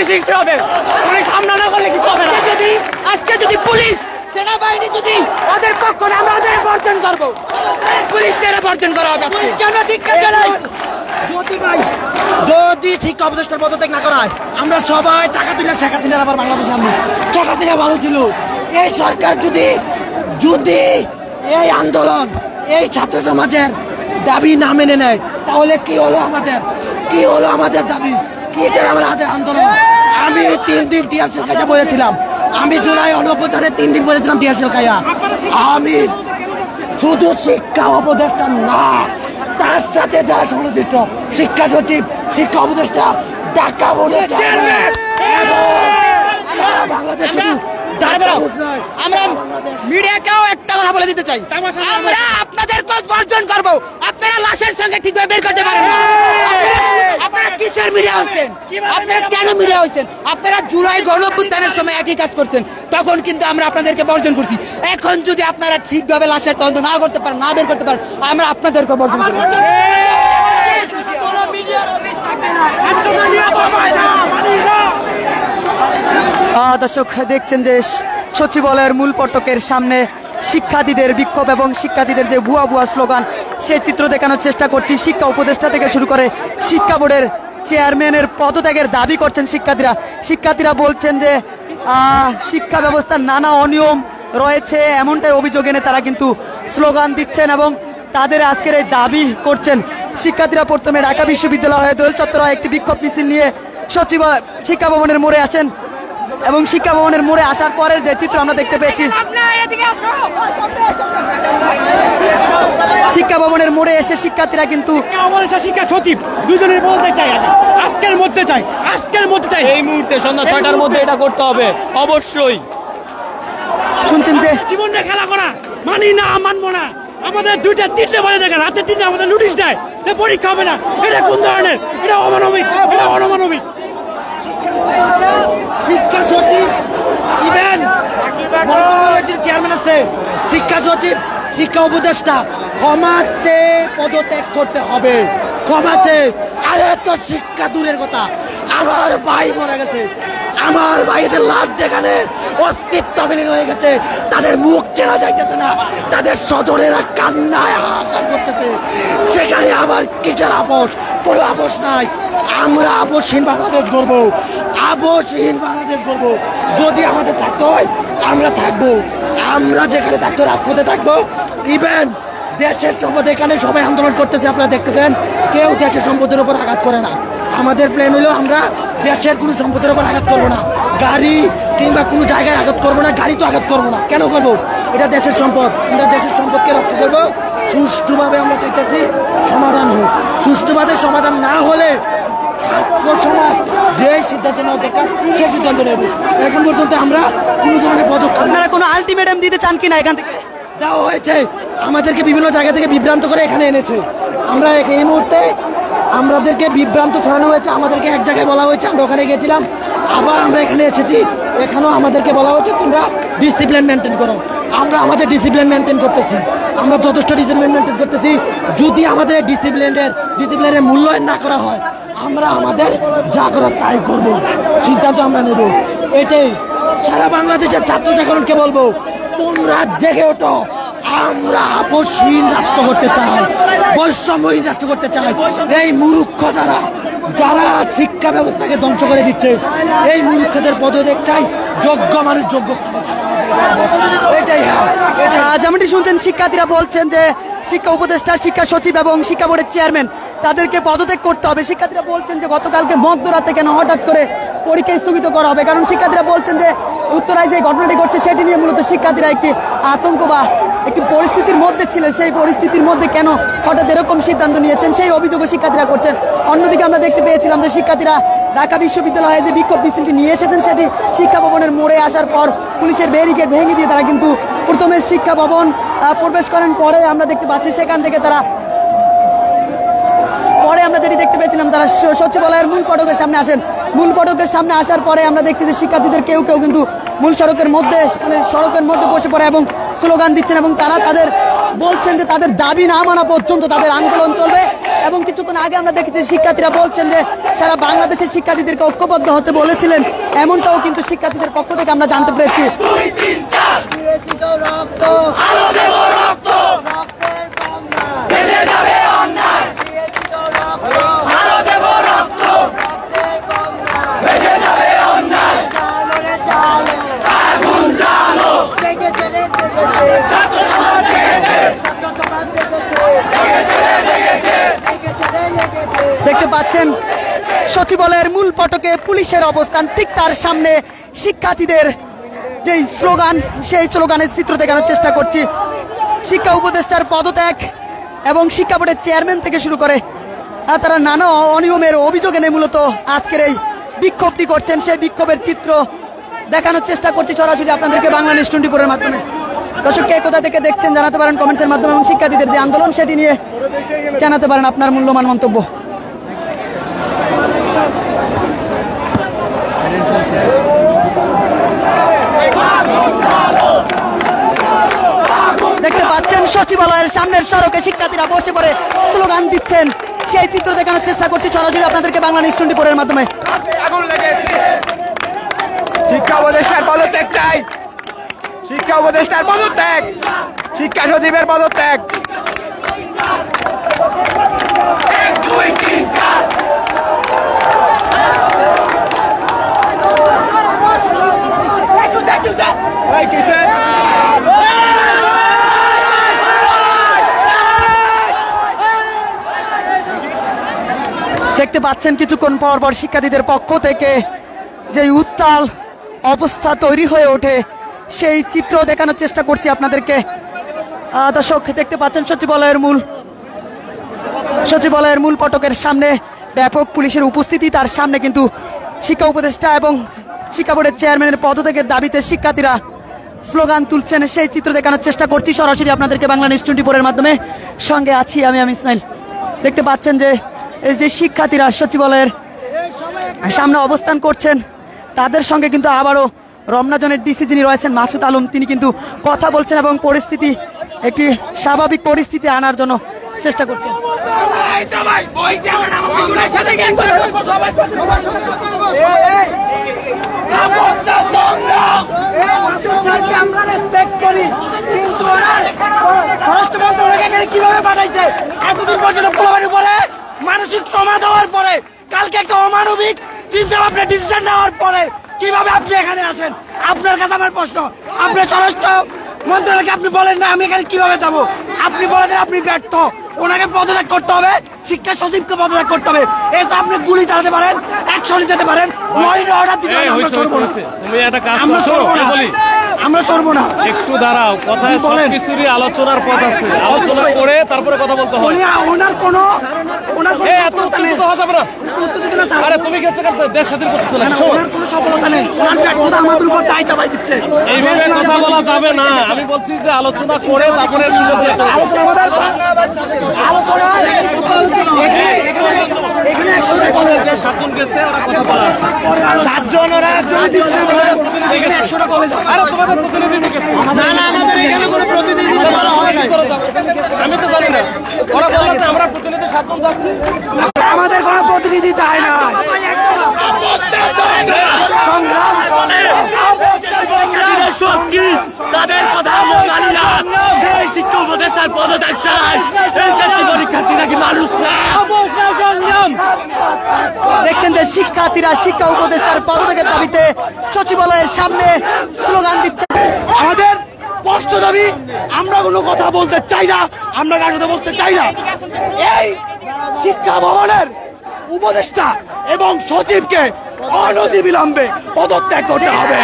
পরিস্থিতি সৃষ্টি হবে। পুলিশ হামলা না করলে কিছু হবে না। আজকে যদি পুলিশ সেনাবাহিনী যদি ওদের পক্ষ না, আমরা ওদের বর্জন করবো, পুলিশদের বর্জন করা হবে। যদি শিক্ষা উপদেষ্টার পদত্যাগ না করা হয়, আমরা সবাই টাকা তুলে শেখ হাসিনার আবার বাংলাদেশে আনবো। শেখ হাসিনা ভালো ছিল। এই সরকার যদি যদি এই আন্দোলন, এই ছাত্র সমাজের দাবি না মেনে নেয়, তাহলে কি হলো আমাদের দাবি, কি আমাদের আন্দোলন? আমি 3 দিন টিয়ারশেল খাইয়া বলেছিলাম, আমি জুলাই অনভ্যুত্থানে 3 দিন বলেছিলাম টিয়ারশেল খাইয়া। আমি শুধু শিক্ষা উপদেষ্টা না, তার সাথে যারা সংশ্লিষ্ট শিক্ষা সচিব, শিক্ষা উপদেষ্টা, ঢাকা বোর্ডের চেয়ারম্যান এবং বাংলাদেশ আমরা মিডিয়াকেও একটা কথা বলে দিতে চাই, আমরা আপনাদের বর্জন করবো। আপনারা লাশের সঙ্গে ঠিকভাবে বের করতে পারেন না। আপনারা কিসের মিডিয়া হচ্ছেন? আপনারা কেন মিডিয়া হচ্ছেন? আপনারা জুলাই গণঅভ্যুত্থানের সময় একই কাজ করছেন, তখন কিন্তু আমরা আপনাদেরকে বর্জন করছি। এখন যদি আপনারা ঠিকভাবে লাশের তদন্ত না করতে পারেন, না বের করতে পারেন, আমরা আপনাদেরকে বর্জন করব। দর্শক দেখছেন যে সচিবালয়ের মূল ফটকের সামনে শিক্ষার্থীদের বিক্ষোভ এবং শিক্ষার্থীদের যে ভুয়া ভুয়া স্লোগান, সেই চিত্র দেখানোর চেষ্টা করছি। শিক্ষা উপদেষ্টা থেকে শুরু করে শিক্ষা বোর্ডের চেয়ারম্যানের পদত্যাগের দাবি করছেন শিক্ষার্থীরা বলছেন যে শিক্ষা ব্যবস্থার নানা অনিয়ম রয়েছে, এমনটাই অভিযোগ এনে তারা কিন্তু স্লোগান দিচ্ছেন এবং তাদের আজকের এই দাবি করছেন। শিক্ষার্থীরা প্রথমে ঢাকা বিশ্ববিদ্যালয় হয়ে দোল চত্বর একটি বিক্ষোভ মিছিল নিয়ে শিক্ষা ভবনের মোড়ে আসেন এবং শিক্ষা ভবনের মোড়ে আসার পরের যে চিত্র আমরা দেখতে পেয়েছি, শিক্ষা ভবনের মোড়ে এসে শিক্ষার্থীরা কিন্তু শিক্ষা সচিব দুজনের বলতে চাই, আজকের মধ্যে চাই, এই মুহূর্তে সন্ধ্যা 6টার মধ্যে এটা করতে হবে অবশ্যই। শুনছেন যে জীবনে খেলা করা মানি না, মানবো না। আমাদের 2টা-3টে বাজে দেখেন, রাতে 3টে আমাদের নোটিশ দেয়, পরীক্ষা হবে না। এটা কোন ধরনের? এটা অমানবিক, এটা অমানবিক। শিক্ষা সচিব ইভেন মন্ত্রণালয়ের চেয়ারম্যান আছে, শিক্ষা সচিব, শিক্ষা উপদেষ্টা ক্ষমা চেয়ে পদত্যাগ করতে হবে, ক্ষমা চেয়ে। আরে তো শিক্ষা দূরের কথা, আমার ভাই মারা গেছে, আমার ভাইদের লাশ যেখানে অস্তিত্ব বিলীন হয়ে গেছে, তাদের মুখ চেনা যাইতেছে না, তাদের স্বজনেরা কান্নায় হাহাকার করতেছে, সেখানে আবার কিসের আপোষ? কোনো আপোষ নাই। আমরা আপোষহীন বাংলাদেশ গড়বো, আপোষহীন বাংলাদেশ গড়বো। যদি আমাদের থাকতে হয় আমরা থাকবো, আমরা যেখানে থাকতো রাজপথে থাকবো। ইভেন দেশের সম্পদ, এখানে সবাই আন্দোলন করতেছে, আপনারা দেখতেছেন, কেউ দেশের সম্পদের উপর আঘাত করে না। আমাদের প্ল্যান হলো আমরা দেশের কোনো সম্পদের উপর আঘাত করবো না, গাড়ি কিংবা কোনো জায়গায় আঘাত করবো না, গাড়ি তো আঘাত করবো না। কেন করবো? এটা দেশের সম্পদ, আমরা দেশের সম্পদকে রক্ষা করবো। সুষ্ঠুভাবে আমরা চাইতেছি সমাধান হোক। সুষ্ঠুভাবে সমাধান না হলে ছাত্র সমাজ যে সিদ্ধান্ত নেওয়া দরকার সে সিদ্ধান্ত নেব। এখন পর্যন্ত আমরা কোনো ধরনের পদক্ষেপ, আপনারা কোনো আলটিমেটাম দিতে চান কিনা? এখান থেকে দেওয়া হয়েছে, আমাদেরকে বিভিন্ন জায়গা থেকে বিভ্রান্ত করে এখানে এনেছে। আমরা এই মুহূর্তে আমাদেরকে বিভ্রান্ত ছড়ানো হয়েছে, আমাদেরকে এক জায়গায় বলা হয়েছে, আমরা ওখানে গেছিলাম, আবার আমরা এখানে এসেছি, এখানেও আমাদেরকে বলা হয়েছে তোমরা ডিসিপ্লিন মেনটেন করো। আমরা আমাদের ডিসিপ্লিন মেনটেন করতেছি, আমরা যথেষ্ট ডিসিপ্লিন মেনটেন করতেছি। যদি আমাদের ডিসিপ্লিনের মূল্যায়ন না করা হয়, আমরা আমাদের যা করার তাই করবো, সিদ্ধান্ত আমরা নেব। এটাই সারা বাংলাদেশের ছাত্র জাগরণকে বলবো, তোমরা জেগে ওঠো। আমরা আপোষহীন রাষ্ট্র করতে চাই, বৈষম্যহীন রাষ্ট্র করতে চাই। এই মূর্খ যারা শিক্ষা ব্যবস্থাকে ধ্বংস করে দিচ্ছে, এই মূর্খদের পদত্যাগ চাই, যোগ্য মানুষ যোগ্য স্থানে চাই। এটাই যেমনটি শুনছেন, শিক্ষার্থীরা বলছেন যে শিক্ষা উপদেষ্টা, শিক্ষা সচিব এবং শিক্ষা বোর্ডের চেয়ারম্যান তাদেরকে পদত্যাগ করতে হবে। শিক্ষার্থীরা বলছেন যে গতকালকে মধ্যরাতে কেন হঠাৎ করে পরীক্ষা স্থগিত করা হবে, কারণ শিক্ষার্থীরা বলছেন যে উত্তরায় যে ঘটনাটি ঘটছে সেটি নিয়ে মূলত শিক্ষার্থীরা একটি আতঙ্ক বা একটি পরিস্থিতির মধ্যে ছিলেন, সেই পরিস্থিতির মধ্যে কেন হঠাৎ এরকম সিদ্ধান্ত নিয়েছেন সেই অভিযোগও শিক্ষার্থীরা করছেন। অন্যদিকে আমরা দেখতে পেয়েছিলাম যে শিক্ষার্থীরা ঢাকা বিশ্ববিদ্যালয়ে যে বিক্ষোভ মিছিলটি নিয়ে এসেছেন, সেটি শিক্ষা ভবনের মোড়ে আসার পর পুলিশের ব্যারিকেড ভেঙে দিয়ে তারা কিন্তু প্রথমে শিক্ষা ভবন প্রবেশ করেন। পরে আমরা দেখতে পাচ্ছি সেখান থেকে তারা, পরে আমরা যেটি দেখতে পেয়েছিলাম, তারা সচিবালয়ের মূল ফটকের সামনে আসেন। মূল ফটকের সামনে আসার পরে আমরা দেখছি যে শিক্ষার্থীদের কেউ কেউ কিন্তু মূল সড়কের মধ্যে বসে পড়ে এবং স্লোগান দিচ্ছেন এবং তারা তাদের বলছেন যে তাদের দাবি না মানা পর্যন্ত তাদের আন্দোলন চলবে। এবং কিছুক্ষণ আগে আমরা দেখেছি শিক্ষার্থীরা বলছেন যে সারা বাংলাদেশের শিক্ষার্থীদেরকে ঐক্যবদ্ধ হতে বলেছিলেন, এমনটাও কিন্তু শিক্ষার্থীদের পক্ষ থেকে আমরা জানতে পেরেছি। দেখতে পাচ্ছেন সচিবালয়ের মূল ফটকে পুলিশের অবস্থান, ঠিক তার সামনে শিক্ষার্থীদের যে স্লোগান, সেই স্লোগানের চিত্র দেখানোর চেষ্টা করছি। শিক্ষা উপদেষ্টার পদত্যাগ এবং শিক্ষা বোর্ডের চেয়ারম্যান থেকে শুরু করে তারা নানা অনিয়মের অভিযোগ এনে মূলত আজকের এই বিক্ষোভটি করছেন, সেই বিক্ষোভের চিত্র দেখানোর চেষ্টা করছি সরাসরি আপনাদেরকে বাংলা নিউজ 24 এর মাধ্যমে। দর্শক কে কোথা থেকে দেখছেন জানাতে পারেন কমেন্টসের মাধ্যমে, এবং শিক্ষার্থীদের যে আন্দোলন সেটি নিয়ে জানাতে পারেন আপনার মূল্যবান মন্তব্য। দেখতে পাচ্ছেন সচিবালয়ের সামনের সড়কে শিক্ষার্থীরা বসে পড়ে স্লোগান দিচ্ছেন, সেই চিত্র দেখানোর চেষ্টা করছি সরাসরি আপনাদেরকে বাংলা নিউজ 24 এর মাধ্যমে। শিক্ষা উপদেষ্টার পদত্যাগ চাই, শিক্ষা উপদেষ্টার পদত্যাগ, শিক্ষা সচিবের পদত্যাগ। দেখতে পাচ্ছেন কিছুক্ষণ পর পর শিক্ষার্থীদের পক্ষ থেকে যে উত্তাল অবস্থা তৈরি হয়ে ওঠে, সেই চিত্র দেখানোর চেষ্টা করছি আপনাদেরকে। দর্শক দেখতে পাচ্ছেন সচিবালয়ের মূল ফটকের সামনে ব্যাপক পুলিশের উপস্থিতি, তার সামনে কিন্তু শিক্ষা উপদেষ্টা এবং শিক্ষা বোর্ডের চেয়ারম্যানের পদত্যাগের দাবিতে শিক্ষার্থীরা স্লোগান তুলছেন, সেই চিত্র দেখানোর চেষ্টা করছি সরাসরি আপনাদেরকে বাংলা নিউজ 24 এর মাধ্যমে। সঙ্গে আছি আমি ইসমাইল। দেখতে পাচ্ছেন যে এই যে শিক্ষার্থীরা সচিবালয়ের সামনে অবস্থান করছেন, তাদের সঙ্গে কিন্তু আবারও রমনা জোনের ডিসি যিনি রয়েছেন মাসুদ আলম, তিনি কিন্তু কথা বলছেন এবং পরিস্থিতি একটি স্বাভাবিক পরিস্থিতি আনার জন্য চেষ্টা করছেন। কিভাবে পাঠাইছে এতদিন পর্যন্ত পোলাবাড়ির উপরে মানসিক ট্রমা দেওয়ার পরে, কালকে একটা অমানবিক চিন্তা ভাবনা ডিসিশন নেওয়ার পরে কিভাবে আপনি এখানে আসেন? আপনার কাছে আমার প্রশ্ন, আপনার স্বরাষ্ট্র মন্ত্রণালয়কে আপনি বলেন না আমি এখানে কিভাবে যাব? আপনি বলে দেন আপনি ব্যর্থ, ওনাকে পদত্যাগ করতে হবে, শিক্ষা সচিবকে পদত্যাগ করতে হবে। এসে আপনি গুলি চালাতে পারেন, অ্যাকশনে যেতে পারেন, লরির অর্ডার দিতে পারেন, আমরা সরব না, আমরা সরব না, আমরা সরব না। একটু দাঁড়াও, কথা বলেন, কিছুরই আলোচনার পথ আছে, আলোচনা করে তারপরে কথা বলতে হবে। ওনার কোনো সফলতা নেই। আরে তুমি গেছো দেশ স্বাধীন করতেছো না, ওনার কোনো সফলতা নেই, ওনার ব্যর্থতা আমাদের উপর দায় চাপাই দিচ্ছে। এইভাবে কথা বলা যাবে না। আমি বলছি যে আলোচনা করে তারপরে সাতজন গেছে, ওরা কথা বলা আছে, সাতজন ওরা আরে তোমাদের প্রতিনিধি গেছে না, আমাদের এখানে কোনো প্রতিনিধি বলা হয় না, আমি তো জানি না। ওরা বললো যে আমরা প্রতিনিধি সাতজন যাচ্ছি, আমাদের কোনো প্রতিনিধি চায় না। সংগ্রাম চলে, শক্তি তাদের কথা আমরা মানি না। সেই শিক্ষা উপদেষ্টার পদত্যাগ চাই, এই ছাত্রী পরীক্ষার্থী নাকি মানুষ না। দেখছেন যে শিক্ষার্থীরা শিক্ষা উপদেষ্টার পদত্যাগের দাবিতে সচিবালয়ের সামনে স্লোগান দিচ্ছে। আমাদের স্পষ্ট দাবি, আমরা কোনো কথা বলতে চাই না, আমরা কার সাথে বসতে চাই না। এই শিক্ষা ভবনের উপদেষ্টা এবং সচিবকে অনতিবিলম্বে পদত্যাগ করতে হবে।